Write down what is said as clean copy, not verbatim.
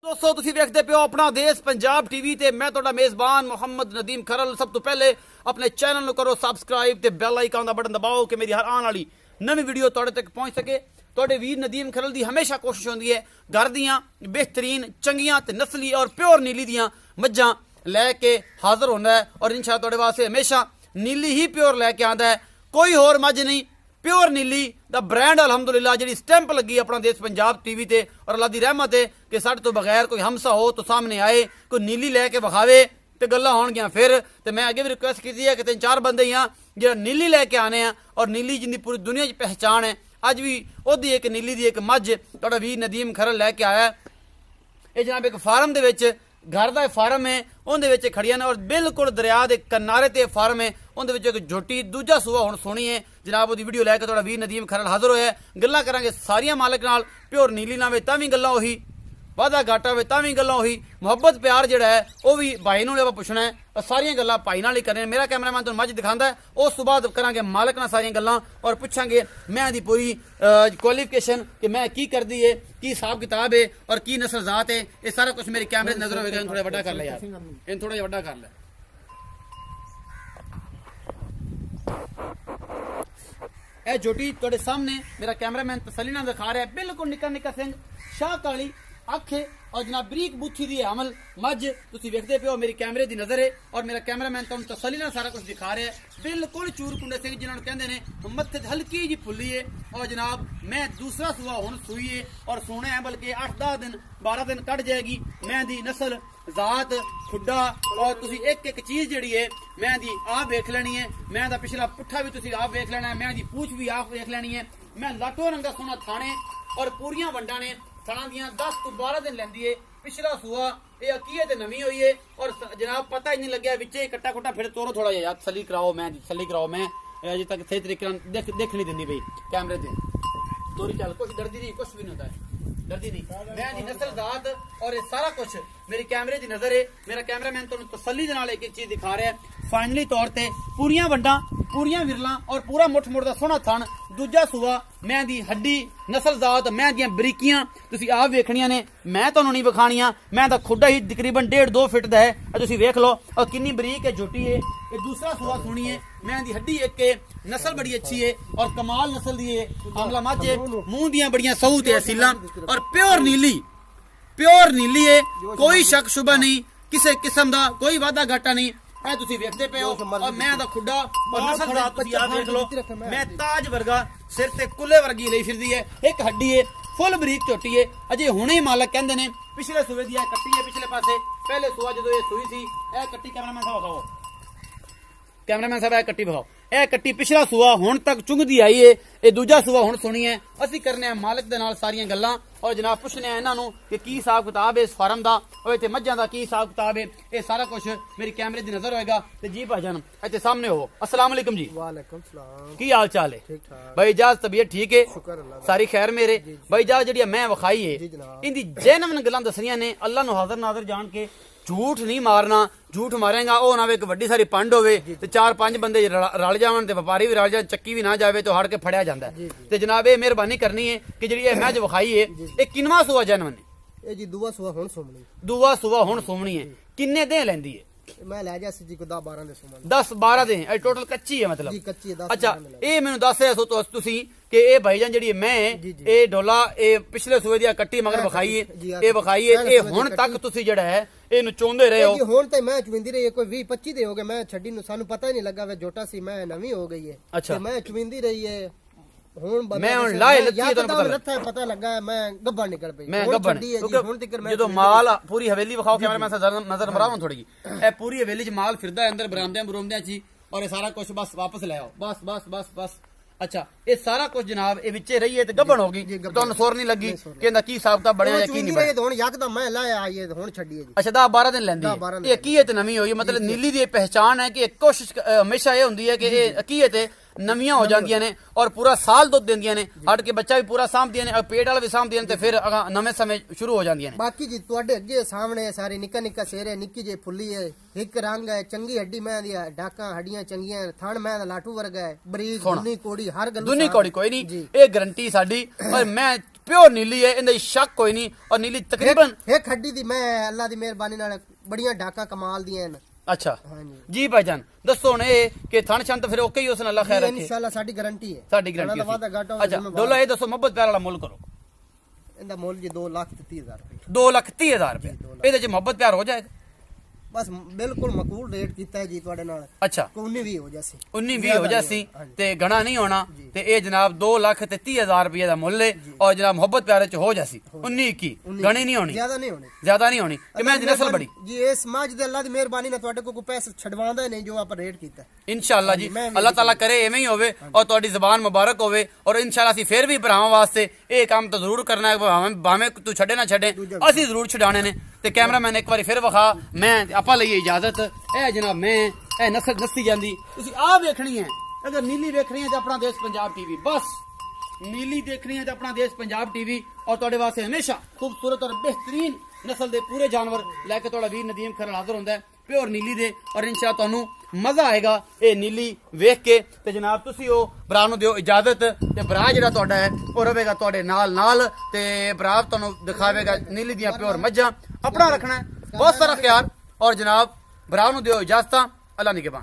दोस्तों तुसीं वेखदे पियो अपना देश पंजाब टीवी ते मैं तुहाडा मेज़बान मोहम्मद नदीम खरल। सब तो पहले अपने चैनल नूं करो सबसक्राइब ते बैल आइकन दा बटन दबाओ कि मेरी हर आने वाली नवी वीडियो तुहाडे तक पहुंच सके। तुहाडे वीर नदीम खरल दी हमेशा कोशिश होंदी है घर दियां बेहतरीन चंगियां ते नस्ली और प्योर नीली दियां मज्जां लैके हाजिर होंदा है और इंशाअल्लाह तुहाडे वास्ते हमेशा नीली ही प्योर लैके आंदा है, कोई होर मज नहीं। प्योर नीली दा ब्रांड अलहमदुलिल्लाह जी स्टैंप लगी अपना देश पंजाब टीवी ते और अल्लाह दी रहमत है कि साडे तो बगैर कोई हमसा हो तो सामने आए, कोई नीली लैके विखावे तो गल्लां होणगियां। फिर तो मैं अगे भी रिक्वेस्ट की है कि 3-4 बंदे ही जो नीली लैके आने हैं और नीली जिंदी पूरी दुनिया च पहचान है। अज भी ओदी एक नीली दी एक मज तुहाडा वीर नदीम खरल लैके आया। ये जनाब एक फार्म दे विच घर का फार्म है, उन्हें खड़िया ने और बिल्कुल दरिया के किनारे ते फार्म है। उन्हें एक झोटी दूजा सूआ हुण सोनी है जनाब। वो वीडियो लैके तुहाडा वीर नदीम खरल हाजिर होया। गल्लां करांगे सारियां मालिक नाल, प्योर नीली ना होवे तां भी गल्लां ओही, वादा घाटा होवे तां भी गल्लां ओही, मुहब्बत प्यार जिहड़ा है वह भी भाई नूं आपां पुछना है और सारियां गल्लां भाई नाल ही करने। मेरा कैमरामैन तुहानूं मज दिखांदा है, उस तो बाद करांगे मालिक नाल सारियां गल्लां और पुछांगे मैं दी पूरी क्वालिफिकेशन कि मैं की करदी है, की हिसाब किताब है और की नस्ल जात है। ये सारा कुछ मेरी कैमरे नजर होएगा। थोड़ा बड़ा कर ले यार, इन थोड़ा बड़ा कर ले। ए जोटी तुहाडे सामने मेरा कैमरामैन तसल्ली नाल दिखा रहा है। बिल्कुल निक्का निक्का सिंह, शाह काली अख है और जनाब बरीक बूथी दी अमल मज तुसीं वेखदे पियो। मेरी कैमरे दी नजर है और मेरा कैमरामैन तुहानूं तसल्ली नाल सारा कुछ दिखा रहा है। बिल्कुल चूर कुंडे सिंह जिन्हां नूं कहंदे ने, मत्थे ते हल्की जी फुल्ली है और जनाब मैं दूसरा सूआ हुण सूई है और सोना है, बल्कि 8-10 दिन 12 दिन कट जाएगी। मैं दी नस्ल जात खुड्डा और तुसीं एक एक चीज जिहड़ी है मैं दी आप वेख लैनी है। मैं दा पिछला पुट्ठा भी तुसीं आप वेख लेना है, मैं दी पूछ भी आप वेख लैनी है। मैं लाटो रंगा सोना थाने और पूरियां वंडा ने थणा दियां 10 तो 12 दिन लैंदी है। पिछला सूआ ये अकीयत नवी हुई है और जनाब पता ही नहीं लग्या विचे कट्टा कुट्टा। फिर तोरो थोड़ा जिहा यार तसल्ली कराओ, मैं तसल्ली कराओ। मैं अजे तक सही तरीके देख नहीं दिंदी पई कैमरे ते। तोरी चल, कुछ डरदी नहीं, कुछ भी नहीं होता है, डरदी नहीं। मैं दी नस्ल जात और ये सारा कुछ मेरी कैमरे दी नजर है। मेरा कैमरामैन तुहानूं तसल्ली दे नाल एक चीज दिखा रहा है। फाइनली तौर ते पूरियां वंडा, पूरियां विरलां और पूरा मुठ मुठ दा सोहना थण, दूजा सूआ मैं दी हड्डी नस्ल जात, मैं दियां बरीकियां तुसीं आप वेखणियां ने, मैं तुहानूं नहीं विखाणियां। मैं दा खुड्डा ही तकरीबन 1.5-2 फीट दा है, तुसीं वेख लो और किन्नी बरीक है झोटी है। ये दूसरा सूआ सुनी है, मैं दी हड्डी एक है, नस्ल बड़ी अच्छी है और कमाल नस्ल दी है। आमला मज है, मुंह दियां बड़ियां सऊ ते सीलां और प्योर नीली, प्योर नीली है। कोई शक शुबा नहीं, किसी किस्म दा कोई वादा घाटा नहीं। मैं तुसीं वेखदे पे हो और मैं दा खुड्डा और नस्ल जात तुसीं आप देख लो। मैं ताज वर्गा सिर ते कुले वर्गी लई फिरदी है, एक हड्डी है, फुल बरीक झोटी है। अजे हुणे मालक कहंदे ने पिछले सूबे दी कट्टी है, पिछले पासे पहले सूआ जदों ये सूई सी ए कट्टी कैमरामैन साहब दिखाओ, कैमरामैन साहब ए कट्टी दिखाओ। ए कट्टी पिछला सूआ हुण तक चुंगदी आई है, ये दूजा सूआ हुण सुनी है। असीं करने आ मालिक दे नाल सारियां गल्लां और जनाब पुछने आ इन्हां नूं कि की हिसाब किताब है इस फार्म दा और इत्थे मज्जां दा की हिसाब किताब है। ये सारा कुछ मेरी कैमरे दी नजर होएगा। ते जी भाईजान इत्थे सामने हो। अस्सलाम वालेकुम जी। वालेकुम सलाम। की हाल चाल है? ठीक ठाक भाई जाज तबीयत ठीक है? शुक्र अल्लाह दा। सारी खैर मेरे भाई जाज जिहड़ी मैं विखाई है जी जनाब। इंदी जेनवन गल्लां दसनियां ने, अल्लाह नूं हाज़र नाज़र जान के झूठ नहीं मारना। झूठ मारेगा ओ ना एक वड्डी सारी पंड होवे ते 4-5 बंदे रल जावन ते व्यापारी भी रल जाए, चक्की भी ना जावे तो हड़ के फड़िया जांदा है। ते जनाब ये मेहरबानी करनी है कि जिहड़ी ये मैच विखाई है ये किनवा सूआ जेनवन है? ए जी दूआ सूआ हुण सुमनी। दूआ सूआ हुण सुमनी है। किन्ने दे लैंदी है? मैं ले जा सी जी को 10-12 दे सुमन। 10-12 दे है टोटल कच्ची है मतलब? जी कच्ची है 10। अच्छा ये मैनू दस सो तो तुसी कि ये भाईजान जिहड़ी मैं ये डोला ये पिछले सूबे दी कट्टी मगर विखाई है, ये विखाई है, ये हुण तक तुसी जिहड़ा है इहनू चोंदे रहे हो? हुण ते मैं चुविंदी रही है, कोई 20-25 दे हो गए मैं छड्डी नूं, सानू पता ही नहीं लगा वे जोटा सी मैं नवी हो गई है। अच्छा मैं चुविंदी रही है हुण मैं हुण लाए लत्ती पता लगा मैं गब्बा निकल पई। मैं गब्बन जो माल पूरी हवेली विखाओ कैमरामैन साहब नजर मराओ थोड़ी ए पूरी हवेली च माल फिरदा है अंदर बरामदे बरूमदे ची और ये सारा कुछ बस वापस ले आओ बस बस बस बस। अच्छा ये सारा कुछ जनाब ये विचे रही है ते गब्बन होगी, तुहानू सुर नहीं लगी कि इंदा की हिसाब किताब बनया या की नहीं बनया? हुण यकदम मैं लाया आई है हुण छड्डी है जी। अच्छा 10-12 दिन लैंदी है। ये अकीयत नवी होई मतलब नीली दी पहचान है कि कोशिश हमेशा ये हुंदी है कि ये अकीयत नवियां हो जांदियां ने और पूरा साल दुध देंदियां ने, हट के बच्चा भी पूरा सामदियां ने और पेट वाला भी सामदियां ने ते फिर नवे समय शुरू हो जांदियां ने। बाकी जी तुहाडे अगे सामने सारी निक्का निक्का शेर है, निक्की जी फुल्ली है, एक रंग है, चंगी हड्डी मैं दी डाका हड्डियां चंगियां, थण मैं दा लाटू वर्गा है, बरीक दुनी कोड़ी हर गल दुनी कोड़ी कोई नहीं, ये गारंटी साडी। पर मैं प्योर नीली है, इनदा शक कोई नहीं। और नीली तकरीबन एक हड्डी दी मैं अल्लाह दी मेहरबानी नाल बड़ियां डाका कमाल दियां न। अच्छा हाँ जी भाईजान दसो हुण ए कि थण छन तो फिर ओके ही उसने अल्लाह खैर रखे इंशाल्लाह साडी गारंटी है, साडी गारंटी है। अच्छा डोला ये दसो मोहब्बत प्यार वाला मुल करो, इंदा मुल जी 2,30,000 रुपए। 2,30,000 रुपए ਇਹਦੇ ਚ ਮੁਹੱਬਤ ਪਿਆਰ ਹੋ ਜਾਏਗਾ? बस बिल्कुल मकबूल रेट कीता है जी ਤੁਹਾਡੇ ਨਾਲ। अच्छा 19-20 हो जासी 19-20 हो जासी ते घना नहीं होना ते ए जनाब 2,30,000 रुपए दा मुल है और जनाब मोहब्बत प्यारे च हो जासी 19-21 घनी नहीं होनी, ज्यादा नहीं होनी, ज्यादा नहीं होनी कि मैं नस्ल बड़ी जी। इस समाज दे अल्लाह दी मेहरबानी ਨਾਲ ਤੁਹਾਡੇ कोई पैसे छडवांदा नहीं जो आप रेट कीता इंशाअल्लाह जी। अल्लाह ताला करे एवें ही होवे और ਤੁਹਾਡੀ ਜ਼ਬਾਨ मुबारक होवे और इंशाअल्लाह ਅਸੀਂ फिर भी भरावां वास्ते ਇਹ ਕੰਮ ਤਾਂ ਜ਼ਰੂਰ ਕਰਨਾ है, भावें तू छड़े ना छड़े ਅਸੀਂ ਜ਼ਰੂਰ ਛਡਾਣੇ ਨੇ। ਤੇ ਕੈਮਰਾਮੈਨ ਇੱਕ ਵਾਰੀ ਫਿਰ ਵਿਖਾ, ਮੈਂ ਆਪਾਂ ਲਈਏ ਇਜਾਜ਼ਤ। ਇਹ ਜਨਾਬ ਮੈਂ ਇਹ ਨੱਸੀ ਜਾਂਦੀ ਤੁਸੀਂ ਆਹ ਵੇਖਣੀ ਹੈ। ਅਗਰ ਨੀਲੀ ਵੇਖਣੀ ਹੈ ਤਾਂ ਆਪਣਾ ਦੇਸ਼ ਪੰਜਾਬ ਟੀਵੀ, ਬਸ ਨੀਲੀ ਦੇਖਣੀ ਹੈ ਤਾਂ ਆਪਣਾ ਦੇਸ਼ ਪੰਜਾਬ ਟੀਵੀ। और ਤੁਹਾਡੇ ਵਾਸਤੇ ਹਮੇਸ਼ਾ ਖੂਬਸੂਰਤ और बेहतरीन नस्ल ਦੇ ਪੂਰੇ ਜਾਨਵਰ ਲੈ ਕੇ ਤੁਹਾਡਾ ਵੀਰ ਨਦੀਮ ਖਰੜ ਹਾਜ਼ਰ ਹੁੰਦਾ ਹੈ प्योर नीली दे। और इंशाअल्लाह ਤੁਹਾਨੂੰ मजा आएगा ये नीली वेख के। ते जनाब तुसी ओ भरा नु दियो इजाजत ते भरा जेड़ा ਤੁਹਾਡਾ है ਉਹ ਰਹੇਗਾ ਤੁਹਾਡੇ ਨਾਲ ते भरा ਤੁਹਾਨੂੰ दिखावेगा नीली ਦੀਆਂ प्योर मज्जां। अपना रखना है बहुत सारा ख्याल और जनाब भरा नु दियो इजाजत। अल्लाह निगहबान।